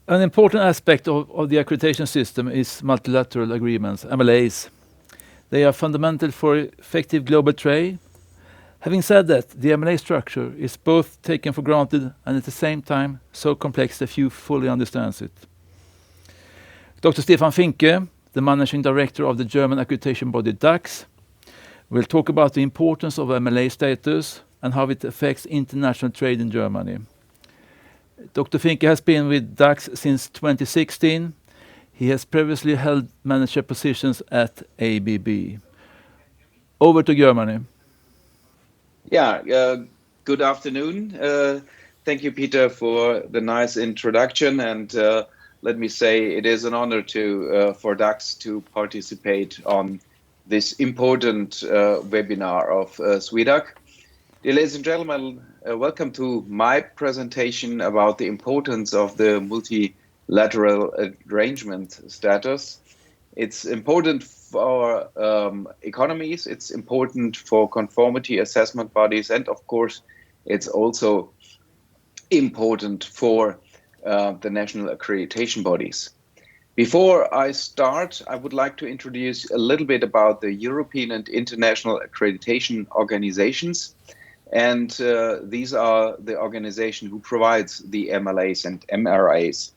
An important aspect of the accreditation system is multilateral agreements, MLAs. They are fundamental for effective global trade. Having said that, the MLA structure is both taken for granted and at the same time so complex that few fully understands it. Dr. Stephan Finke, the managing director of the German accreditation body Dakks, will talk about the importance of MLA status and how it affects international trade in Germany. Dr. Finke has been with Dakks since 2016. He has previously held manager positions at ABB. Over to Germany. Yeah, good afternoon. Thank you, Peter, for the nice introduction. And let me say it is an honor for Dakks to participate on this important webinar of Swedac. Dear ladies and gentlemen, welcome to my presentation about the importance of the multilateral arrangement status. It's important for economies, it's important for conformity assessment bodies, and of course, it's also important for the national accreditation bodies. Before I start, I would like to introduce a little bit about the European and international accreditation organizations. And these are the organization who provides the MLAs and MRAs.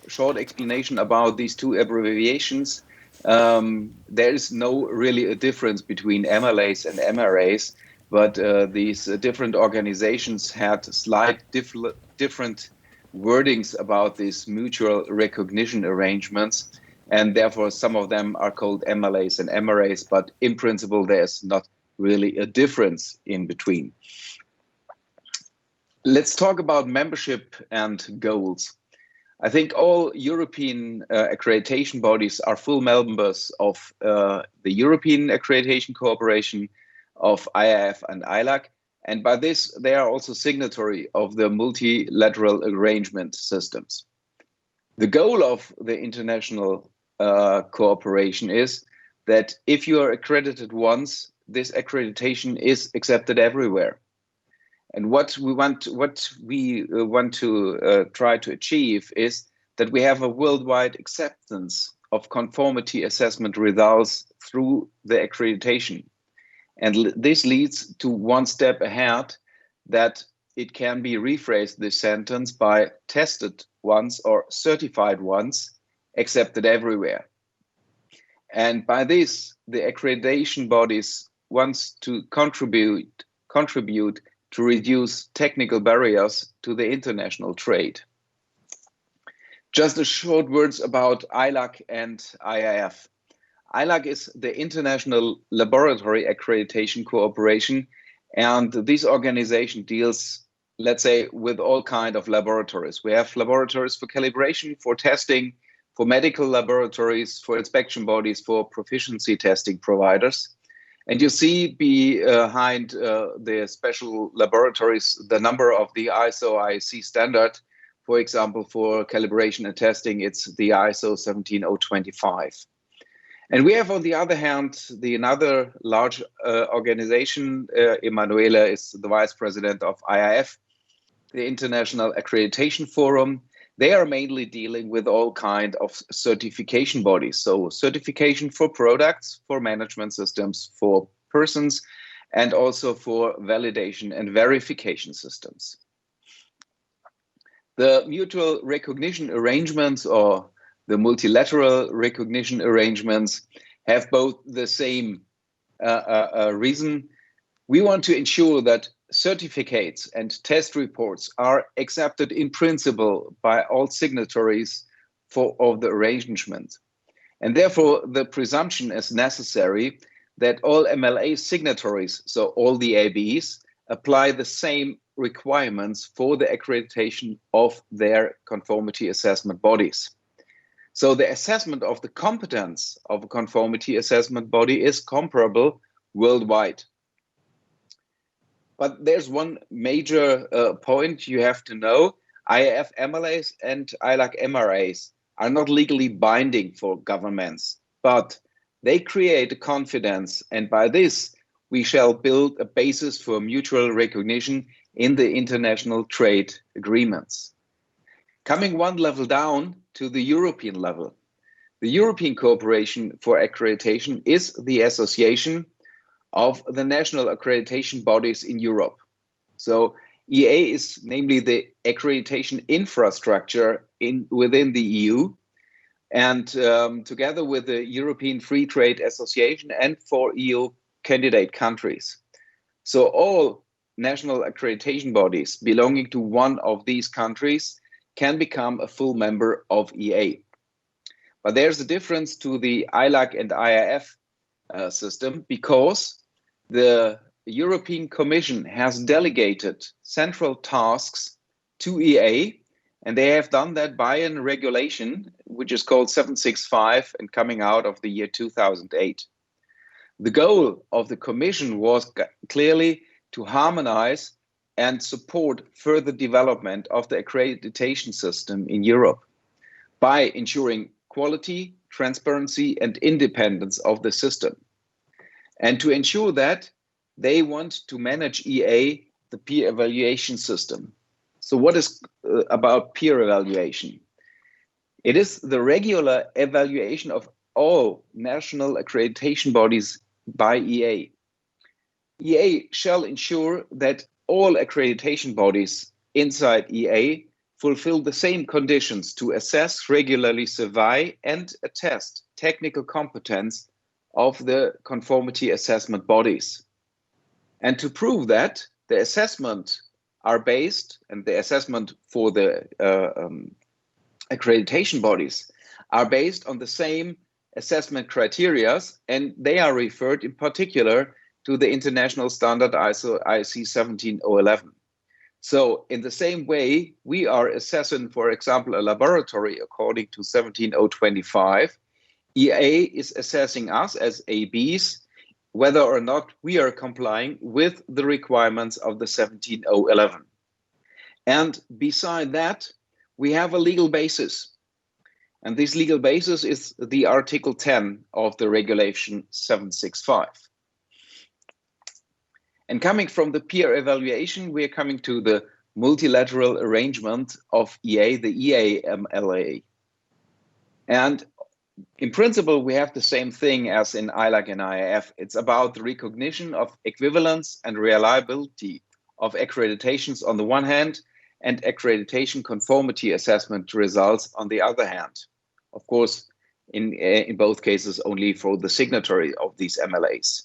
Short explanation about these two abbreviations. There is no really a difference between MLAs and MRAs, but these different organizations had slight different wordings about these mutual recognition arrangements, and therefore some of them are called MLAs and MRAs, but in principle there's not really a difference in between. Let's talk about membership and goals. I think all European accreditation bodies are full members of the European Accreditation Cooperation, of IAF and ILAC, and by this they are also signatory of the multilateral arrangement systems. The goal of the international cooperation is that if you are accredited once, this accreditation is accepted everywhere. And what we want to try to achieve is that we have a worldwide acceptance of conformity assessment results through the accreditation. And this leads to one step ahead, that it can be rephrased, this sentence, by tested once or certified once, accepted everywhere. And by this, the accreditation bodies want to contribute to reduce technical barriers to the international trade. Just a short words about ILAC and IAF. ILAC is the International Laboratory Accreditation Cooperation, and this organization deals, let's say, with all kinds of laboratories. We have laboratories for calibration, for testing, for medical laboratories, for inspection bodies, for proficiency testing providers. And you see behind the special laboratories the number of the ISO IEC standard. For example, for calibration and testing, it's the ISO 17025. And we have, on the other hand, another large organization. Emanuela is the vice president of IAF, the International Accreditation Forum. They are mainly dealing with all kinds of certification bodies. So certification for products, for management systems, for persons, and also for validation and verification systems. The mutual recognition arrangements, or the multilateral recognition arrangements, have both the same reason. We want to ensure that certificates and test reports are accepted in principle by all signatories of the arrangement. And therefore, the presumption is necessary that all MLA signatories, so all the ABs, apply the same requirements for the accreditation of their conformity assessment bodies. So the assessment of the competence of a conformity assessment body is comparable worldwide. But there's one major point you have to know. IAF MLAs and ILAC MRAs are not legally binding for governments, but they create a confidence, and by this we shall build a basis for mutual recognition in the international trade agreements. Coming one level down to the European level. The European Cooperation for Accreditation is the association of the national accreditation bodies in Europe. So EA is namely the accreditation infrastructure within the EU, and together with the European Free Trade Association and for EU candidate countries. So all national accreditation bodies belonging to one of these countries can become a full member of EA. But there's a difference to the ILAC and IIF system, because the European Commission has delegated central tasks to EA, and they have done that by a regulation which is called 765 and coming out of the year 2008. The goal of the Commission was clearly to harmonize and support further development of the accreditation system in Europe by ensuring quality, transparency, and independence of the system. And to ensure that, they want to manage EA, the peer evaluation system. So what is about peer evaluation? It is the regular evaluation of all national accreditation bodies by EA. EA shall ensure that all accreditation bodies inside EA fulfill the same conditions to assess, regularly survey, and attest technical competence of the conformity assessment bodies. And to prove that, the assessment are based, and the assessment for the accreditation bodies are based on the same assessment criteria, and they are referred in particular to the international standard ISO IEC 17011. So in the same way, we are assessing, for example, a laboratory according to 17025. EA is assessing us as ABs whether or not we are complying with the requirements of the 17011. And beside that, we have a legal basis. And this legal basis is the Article 10 of the Regulation 765. And coming from the peer evaluation, we are coming to the multilateral arrangement of EA, the EA-MLA. And in principle, we have the same thing as in ILAC and IIF. It's about the recognition of equivalence and reliability of accreditations on the one hand, and accreditation conformity assessment results on the other hand. Of course, in both cases, only for the signatory of these MLAs.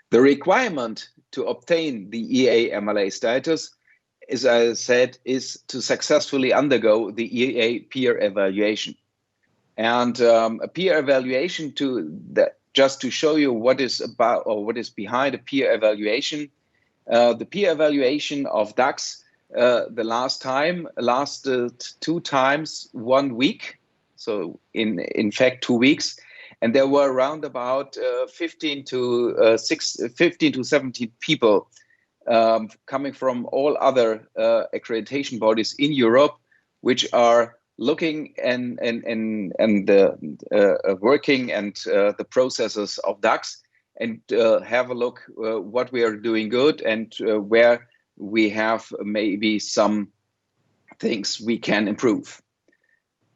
The requirement to obtain the EA-MLA status, as I said, is to successfully undergo the EA peer evaluation. And a peer evaluation, just to show you what is about or what is behind a peer evaluation, the peer evaluation of Dakks the last time lasted 2 times 1 week, so in fact 2 weeks, and there were around about 15 to 17 people coming from all other accreditation bodies in Europe, which are looking and working and the processes of Dakks, and have a look what we are doing good and where we have maybe some things we can improve.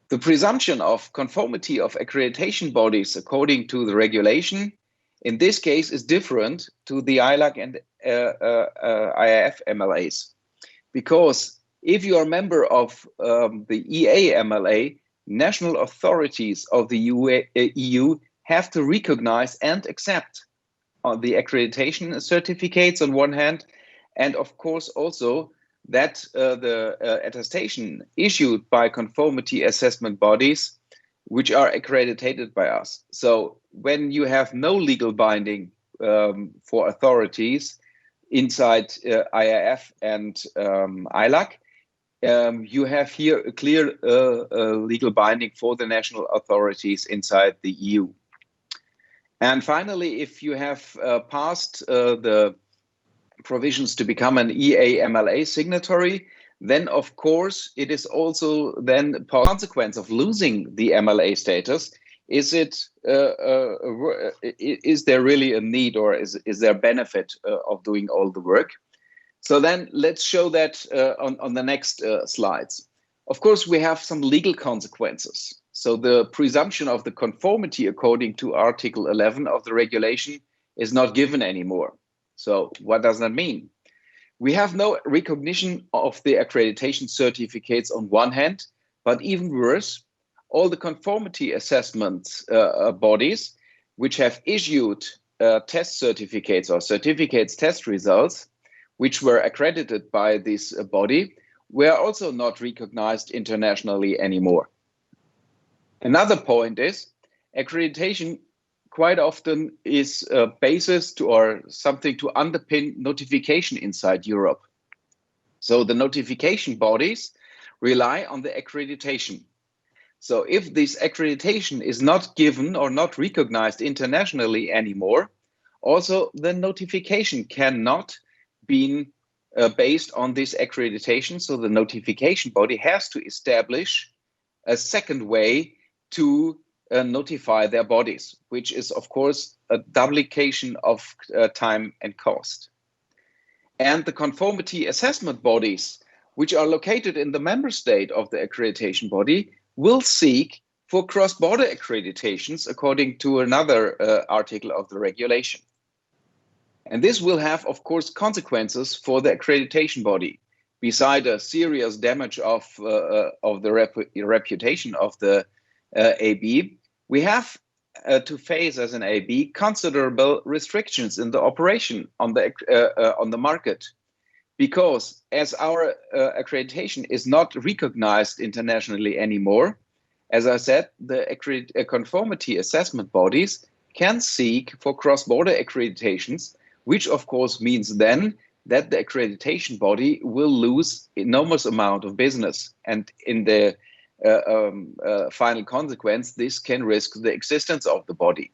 The presumption of conformity of accreditation bodies according to the regulation in this case is different to the ILAC and IIF MLAs, because if you are a member of the EA MLA, national authorities of the EU have to recognize and accept the accreditation certificates on one hand, and of course also that the attestation issued by conformity assessment bodies which are accredited by us. So when you have no legal binding for authorities inside IIF and ILAC, you have here a clear legal binding for the national authorities inside the EU. And finally, if you have passed the provisions to become an EA-MLA signatory, then of course it is also then a consequence of losing the MLA status. Is there really a need, or is there benefit of doing all the work? So then let's show that on the next slides. Of course, we have some legal consequences. So the presumption of the conformity according to Article 11 of the regulation is not given anymore. So what does that mean? We have no recognition of the accreditation certificates on one hand, but even worse, all the conformity assessment bodies which have issued test certificates or certificates test results, which were accredited by this body, were also not recognized internationally anymore. Another point is accreditation quite often is a basis to or something to underpin notification inside Europe. So the notification bodies rely on the accreditation. So if this accreditation is not given or not recognized internationally anymore, also the notification cannot be based on this accreditation. So the notification body has to establish a second way to notify their bodies, which is, of course, a duplication of time and cost. And the conformity assessment bodies, which are located in the member state of the accreditation body, will seek for cross-border accreditations according to another article of the regulation. And this will have, of course, consequences for the accreditation body. Beside a serious damage of the reputation of the AB, we have to face as an AB considerable restrictions in the operation on the market, because as our accreditation is not recognized internationally anymore, as I said, the conformity assessment bodies can seek for cross-border accreditations, which of course means then that the accreditation body will lose enormous amount of business, and in the final consequence, this can risk the existence of the body.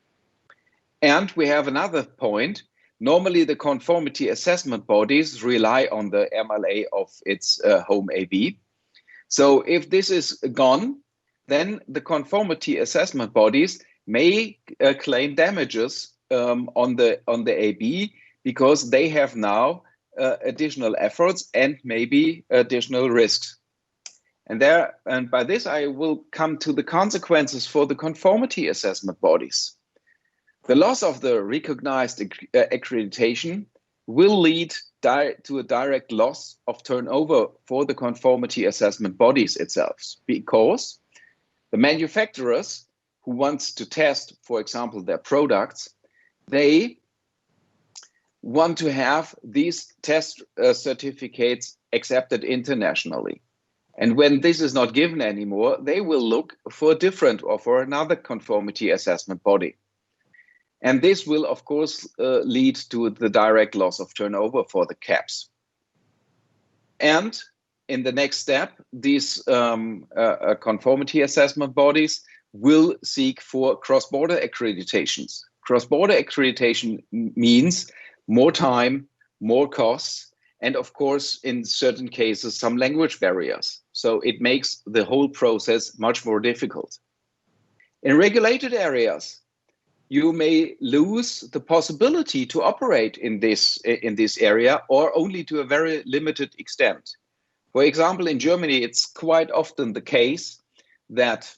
And we have another point. Normally, the conformity assessment bodies rely on the MLA of its home AB. So if this is gone, then the conformity assessment bodies may claim damages on the AB, because they have now additional efforts and maybe additional risks. And by this, I will come to the consequences for the conformity assessment bodies. The loss of the recognized accreditation will lead to a direct loss of turnover for the conformity assessment bodies itself, because the manufacturers who want to test, for example, their products, they want to have these test certificates accepted internationally. And when this is not given anymore, they will look for a different or for another conformity assessment body. And this will, of course, lead to the direct loss of turnover for the CAPs. And in the next step, these conformity assessment bodies will seek for cross-border accreditations. Cross-border accreditation means more time, more costs, and of course, in certain cases, some language barriers. So it makes the whole process much more difficult. In regulated areas, you may lose the possibility to operate in this area, or only to a very limited extent. For example, in Germany, it's quite often the case that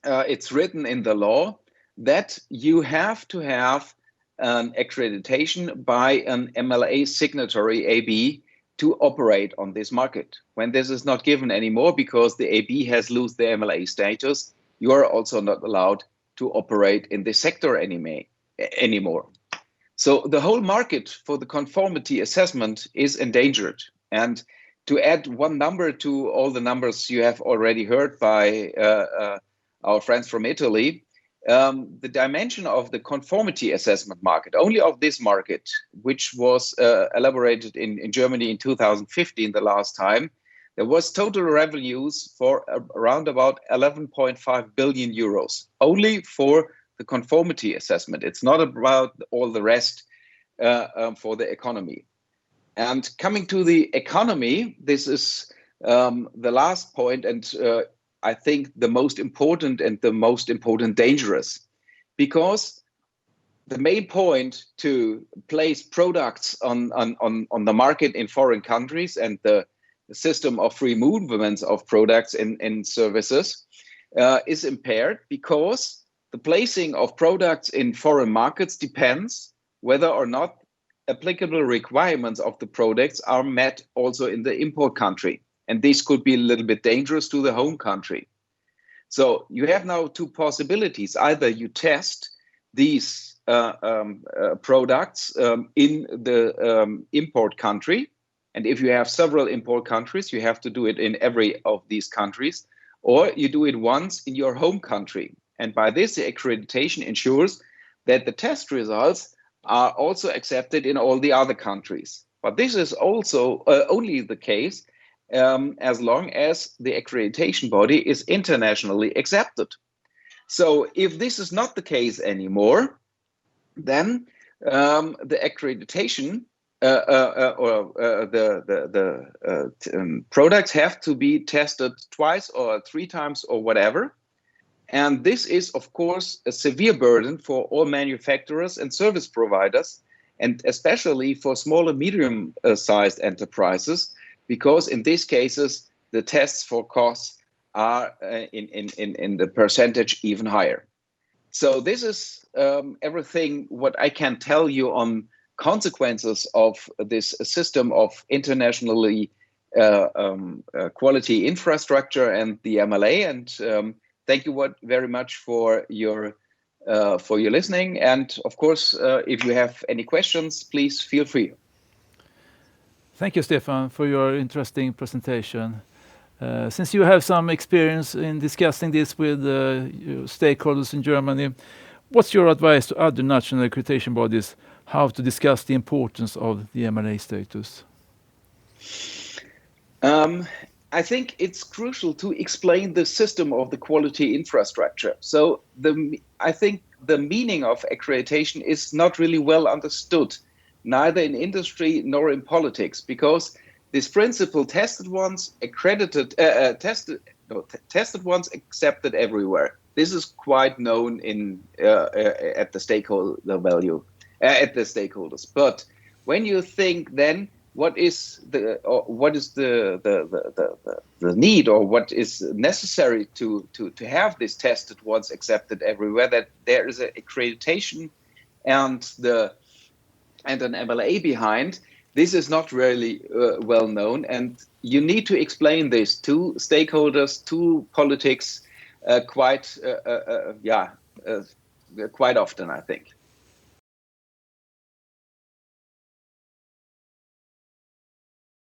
it's written in the law that you have to have an accreditation by an MLA signatory AB to operate on this market. When this is not given anymore because the AB has lost the MLA status, you are also not allowed to operate in this sector anymore. So the whole market for the conformity assessment is endangered. And to add one number to all the numbers you have already heard by our friends from Italy, the dimension of the conformity assessment market, only of this market, which was elaborated in Germany in 2015, the last time, there was total revenues for around about 11.5 billion euros, only for the conformity assessment. It's not about all the rest for the economy. And coming to the economy, this is the last point, and I think the most important and the most important dangerous, because the main point to place products on the market in foreign countries and the system of free movements of products and services is impaired because the placing of products in foreign markets depends whether or not applicable requirements of the products are met also in the import country. And this could be a little bit dangerous to the home country. So you have now two possibilities. Either you test these products in the import country. And if you have several import countries, you have to do it in every of these countries, or you do it once in your home country. And by this, the accreditation ensures that the test results are also accepted in all the other countries. But this is also only the case as long as the accreditation body is internationally accepted. So if this is not the case anymore, then the accreditation products have to be tested twice or three times or whatever. And this is, of course, a severe burden for all manufacturers and service providers, and especially for small and medium-sized enterprises, because in these cases, the tests for costs are in the percentage even higher. So this is everything what I can tell you on consequences of this system of internationally quality infrastructure and the MLA. And thank you very much for your listening. And of course, if you have any questions, please feel free. Thank you, Stephan, for your interesting presentation. Since you have some experience in discussing this with stakeholders in Germany, what's your advice to other national accreditation bodies how to discuss the importance of the MLA status? I think it's crucial to explain the system of the quality infrastructure. So I think the meaning of accreditation is not really well understood, neither in industry nor in politics, because this principle tested once, tested once, accepted everywhere. This is quite known at the stakeholder value, at the stakeholders. But when you think then, what is the need, or what is necessary to have this tested once, accepted everywhere, that there is an accreditation and an MLA behind, this is not really well known, and you need to explain this to stakeholders, to politics, quite often, I think.